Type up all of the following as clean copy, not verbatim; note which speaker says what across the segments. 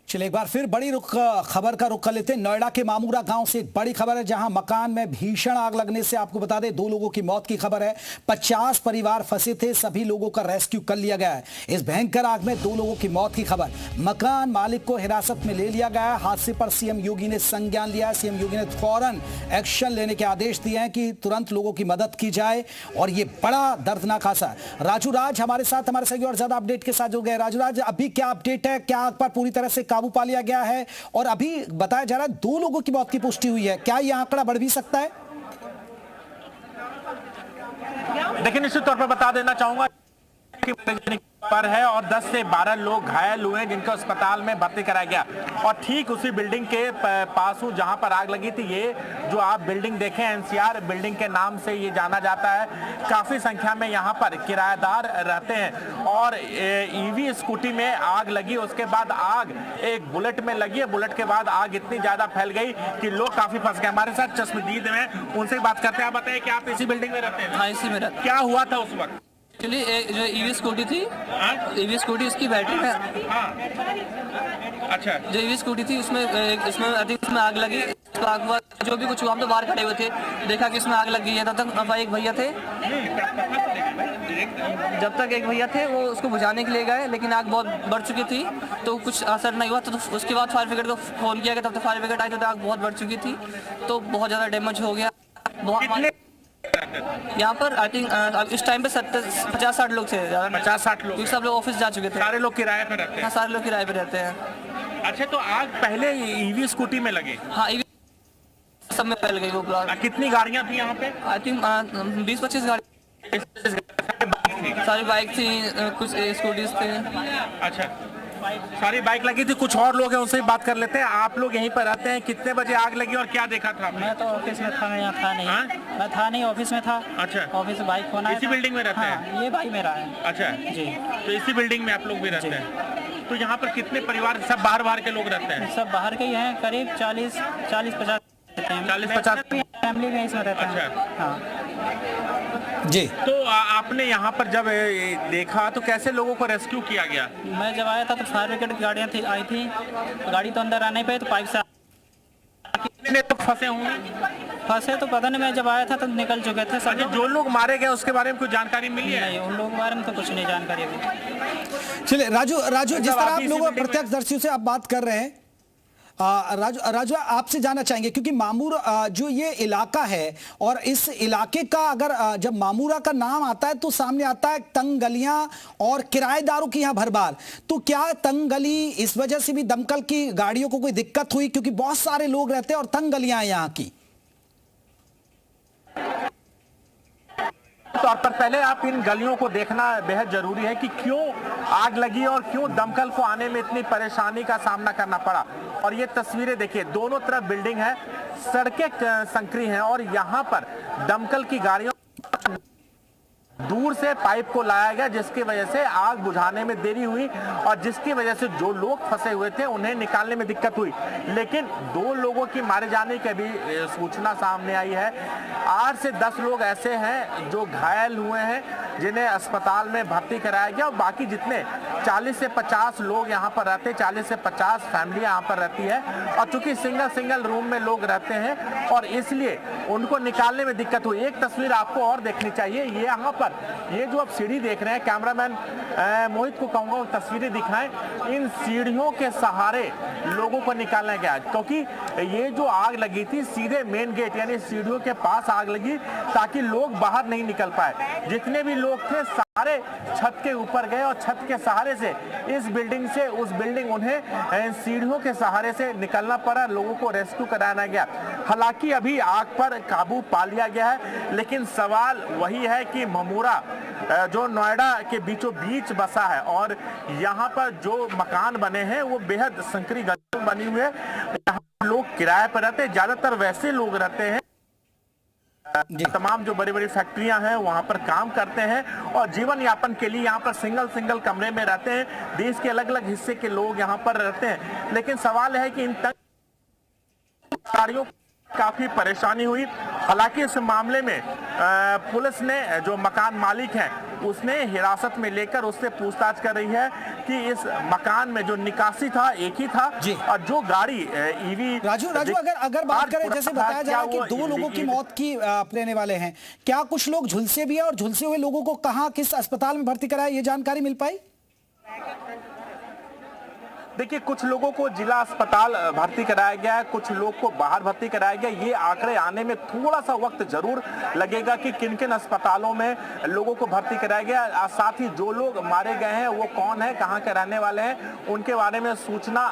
Speaker 1: चलिए एक बार फिर बड़ी खबर का रुख कर लेते हैं। नोएडा के मामूरा गांव से एक बड़ी खबर है, जहां मकान में भीषण आग लगने से आपको बता दें 2 लोगों की मौत की खबर है। 50 परिवार फंसे थे, सभी लोगों का रेस्क्यू कर लिया गया है। इस भयंकर आग में 2 लोगों की मौत की खबर। मकान मालिक को हिरासत में ले लिया गया है। हादसे पर सीएम योगी ने संज्ञान लिया है। सीएम योगी ने फौरन एक्शन लेने के आदेश दिए हैं कि तुरंत लोगों की मदद की जाए, और ये बड़ा दर्दनाक हादसा है। राजू राज हमारे साथ, हमारे सहयोगी और ज्यादा अपडेट के साथ जुड़ गए। राजू राज, अभी क्या अपडेट है? क्या आग पर पूरी तरह से काबू पा लिया गया है? और अभी बताया जा रहा है 2 लोगों की मौत की पुष्टि हुई है। क्या यह आंकड़ा बढ़ भी सकता है?
Speaker 2: देखिए, निश्चित तौर पर बता देना चाहूंगा पर है और 10 से 12 लोग घायल हुए जिनको अस्पताल में भर्ती कराया गया। और ठीक उसी बिल्डिंग के पास हूं जहां पर आग लगी थी। ये जो आप बिल्डिंग देखें, एनसीआर बिल्डिंग के नाम से ये जाना जाता है। काफी संख्या में यहां पर किराएदार रहते हैं और ईवी स्कूटी में आग लगी। उसके बाद आग एक बुलेट में लगी है। बुलेट के बाद आग इतनी ज्यादा फैल गई कि लोग काफी फंस गए। हमारे साथ चश्मदीद हैं, उनसे बात करते हैं। आप बताइए कि आप इसी बिल्डिंग में रहते हैं?
Speaker 3: हाँ, इसी में रहते।
Speaker 2: क्या हुआ था उस वक्त?
Speaker 3: एक्चुअली जो ईवी स्कूटी थी, ईवी स्कूटी उसकी बैटरी में,
Speaker 2: अच्छा,
Speaker 3: जो ईवी स्कूटी थी उसमें उसमें आग लगी। आग बाद जो भी कुछ हुआ, हम तो बाहर खड़े हुए थे, देखा कि इसमें आग लग गई है। तब तक एक भैया थे, जब तक एक भैया थे वो उसको बुझाने के लिए गए, लेकिन आग बहुत बढ़ चुकी थी तो कुछ असर नहीं हुआ। तो उसके बाद फायर ब्रिगेड को फोन किया गया, तब तक फायर ब्रिगेड आई तो आग बहुत बढ़ चुकी थी, तो बहुत ज़्यादा डैमेज हो गया। यहाँ पर आई थिंक इस टाइम पे 50-60 लोग थे,
Speaker 2: 50-60 लोग,
Speaker 3: सब लोग ऑफिस जा चुके थे।
Speaker 2: सारे लोग किराए पे रहते हैं?
Speaker 3: हाँ, सारे लोग किराए पे रहते हैं।
Speaker 2: अच्छा, तो आग पहले ईवी स्कूटी में लगी?
Speaker 3: हाँ, ईवी सब में फैल गई वो पूरा।
Speaker 2: कितनी गाड़ियां थी यहाँ पे?
Speaker 3: आई थिंक 20-25 गाड़ी, सारी बाइक थी, कुछ स्कूटीज थे।
Speaker 2: अच्छा, सारी बाइक लगी थी। कुछ और लोग हैं, उनसे बात कर लेते हैं। आप लोग यहीं पर रहते हैं, कितने बजे आग लगी और क्या देखा था आपने?
Speaker 4: मैं तो ऑफिस में था, यहाँ था नहीं। मैं था नहीं, ऑफिस में था।
Speaker 2: अच्छा,
Speaker 4: ऑफिस से बाइक होना है।
Speaker 2: इसी बिल्डिंग में रहते हैं?
Speaker 4: ये भाई मेरा है।
Speaker 2: अच्छा
Speaker 4: जी,
Speaker 2: तो इसी बिल्डिंग में आप लोग भी रहते हैं? तो यहाँ पर कितने परिवार, सब बाहर के लोग रहते हैं?
Speaker 4: सब बाहर के ही हैं, करीब 40-50
Speaker 2: 40-50
Speaker 4: फैमिली में इसमें रहते हैं।
Speaker 2: अच्छा,
Speaker 4: हाँ
Speaker 1: जी।
Speaker 2: तो आपने यहाँ पर जब देखा तो कैसे लोगों को रेस्क्यू किया गया?
Speaker 4: मैं जब आया था तो फायर ब्रिगेड की गाड़ियाँ आई थी, गाड़ी तो अंदर आ नहीं पाई, तो पाइप से
Speaker 2: कितने तो फंसे होंगे?
Speaker 4: फंसे तो पता नहीं, मैं जब आया था तो निकल चुके थे सब।
Speaker 2: जो लोग मारे गए उसके बारे में कुछ जानकारी मिली है?
Speaker 4: नहीं, उन लोगों के बारे में तो कुछ नहीं जानकारी अभी।
Speaker 1: चलिए राजू, जिस तरह आप लोग प्रत्यक्षदर्शियों से आप बात कर रहे हैं, राजू आपसे जानना चाहेंगे, क्योंकि मामूर जो ये इलाका है, और इस इलाके का अगर जब मामूरा का नाम आता है तो सामने आता है तंग गलियां और किराएदारों की यहाँ भरमार। तो क्या तंग गली इस वजह से भी दमकल की गाड़ियों को कोई दिक्कत हुई, क्योंकि बहुत सारे लोग रहते हैं और तंग गलियां हैं यहाँ की?
Speaker 2: तौर पर पहले आप इन गलियों को देखना बेहद जरूरी है कि क्यों आग लगी और क्यों दमकल को आने में इतनी परेशानी का सामना करना पड़ा। और ये तस्वीरें देखिए, दोनों तरफ बिल्डिंग है, सड़कें संकरी हैं और यहाँ पर दमकल की गाड़ियों दूर से पाइप को लाया गया, जिसकी वजह से आग बुझाने में देरी हुई और जिसकी वजह से जो लोग फंसे हुए थे उन्हें निकालने में दिक्कत हुई। लेकिन 2 लोगों की मारे जाने की भी सूचना सामने आई है। 8 से 10 लोग ऐसे हैं जो घायल हुए हैं, जिन्हें अस्पताल में भर्ती कराया गया। और बाकी जितने 40 से 50 लोग यहाँ पर रहते हैं, 40 से 50 फैमिली यहाँ पर रहती है, और चूंकि सिंगल रूम में लोग रहते हैं और इसलिए उनको निकालने में दिक्कत हुई। एक तस्वीर आपको और देखनी चाहिए। ये यहाँ पर ये जो आप सीढ़ी देख रहे हैं, कैमरामैन मोहित को कहूंगा वो तस्वीरें दिखाएं। इन सीढ़ियों के सहारे लोगों को निकालना गया, क्योंकि ये जो आग लगी थी सीधे मेन गेट यानी सीढ़ियों के पास आग लगी, ताकि लोग बाहर नहीं निकल पाए। जितने भी लोग थे सारे छत के ऊपर गए और छत के सहारे से इस बिल्डिंग से उस बिल्डिंग, उन्हें सीढ़ियों के सहारे से निकलना पड़ा। लोगों को रेस्क्यू कराना गया। हालांकि अभी आग पर काबू पा लिया गया है, लेकिन सवाल वही है कि मामूरा जो नोएडा के बीचों बीच बसा है और यहाँ पर जो मकान बने हैं वो बेहद संकरी गलियां बनी हुई है। यहाँ लोग किराए पर रहते हैं, ज्यादातर वैसे लोग रहते हैं, तमाम जो बड़ी बड़ी फैक्ट्रियां हैं वहां पर काम करते हैं और जीवन यापन के लिए यहाँ पर सिंगल कमरे में रहते हैं। देश के अलग अलग हिस्से के लोग यहाँ पर रहते हैं, लेकिन सवाल है कि इन गाड़ियों काफी परेशानी हुई। हालांकि इस मामले में पुलिस ने जो मकान मालिक हैं उसने हिरासत में लेकर उससे पूछताछ कर रही है कि इस मकान में जो निकासी था एक ही था
Speaker 1: जी।
Speaker 2: और जो गाड़ी ईवी
Speaker 1: राजू अगर बात करें, जैसे बताया जा रहा है कि 2 लोगों की मौत की रहने वाले हैं, क्या कुछ लोग झुलसे भी हैं और झुलसे हुए लोगों को कहां किस अस्पताल में भर्ती कराया, ये जानकारी मिल पाई?
Speaker 2: देखिए, कुछ लोगों को जिला अस्पताल भर्ती कराया गया है, कुछ लोग को बाहर भर्ती कराया गया। ये आंकड़े आने में थोड़ा सा वक्त जरूर लगेगा कि किन किन अस्पतालों में लोगों को भर्ती कराया गया। साथ ही जो लोग मारे गए हैं वो कौन है, कहां के रहने वाले हैं, उनके बारे में सूचना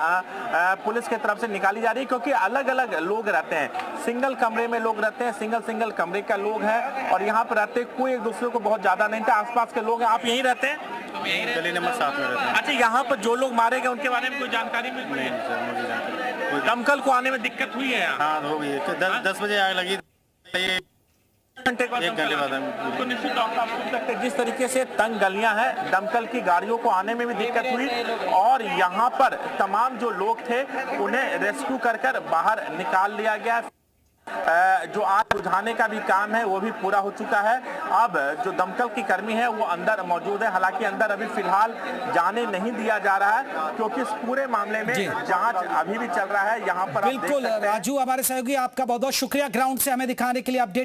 Speaker 2: पुलिस की तरफ से निकाली जा रही है, क्योंकि अलग अलग लोग रहते हैं, सिंगल कमरे में लोग रहते हैं, सिंगल कमरे का लोग है और यहाँ पर रहते कोई एक दूसरे को बहुत ज्यादा नहीं था। आसपास के लोग हैं। आप यहीं रहते हैं?
Speaker 5: गली नंबर 7 में रहते हैं।
Speaker 2: अच्छा, यहाँ पर जो लोग मारे गए उनके बारे में कोई जानकारी मिल रही है?
Speaker 5: सर, मुझे जानकारी
Speaker 2: दमकल को आने में दिक्कत हुई है?
Speaker 5: हाँ, हो गई है। 10 बजे आग लगी,
Speaker 2: घंटे बाद
Speaker 5: एक घंटे बाद
Speaker 2: तो निश्चित तौर पर आप सोच सकते हैं जिस तरीके से तंग गलियां हैं, दमकल की गाड़ियों को आने में भी दिक्कत हुई और यहाँ पर तमाम जो लोग थे उन्हें रेस्क्यू कर बाहर निकाल लिया गया। जो आग बुझाने का भी काम है वो भी पूरा हो चुका है। अब जो दमकल की कर्मी है वो अंदर मौजूद है, हालांकि अंदर अभी फिलहाल जाने नहीं दिया जा रहा है क्योंकि इस पूरे मामले में जांच अभी भी चल रहा है। यहाँ पर
Speaker 1: बिल्कुल राजू, हमारे सहयोगी, आपका बहुत बहुत शुक्रिया ग्राउंड से हमें दिखाने के लिए अपडेट।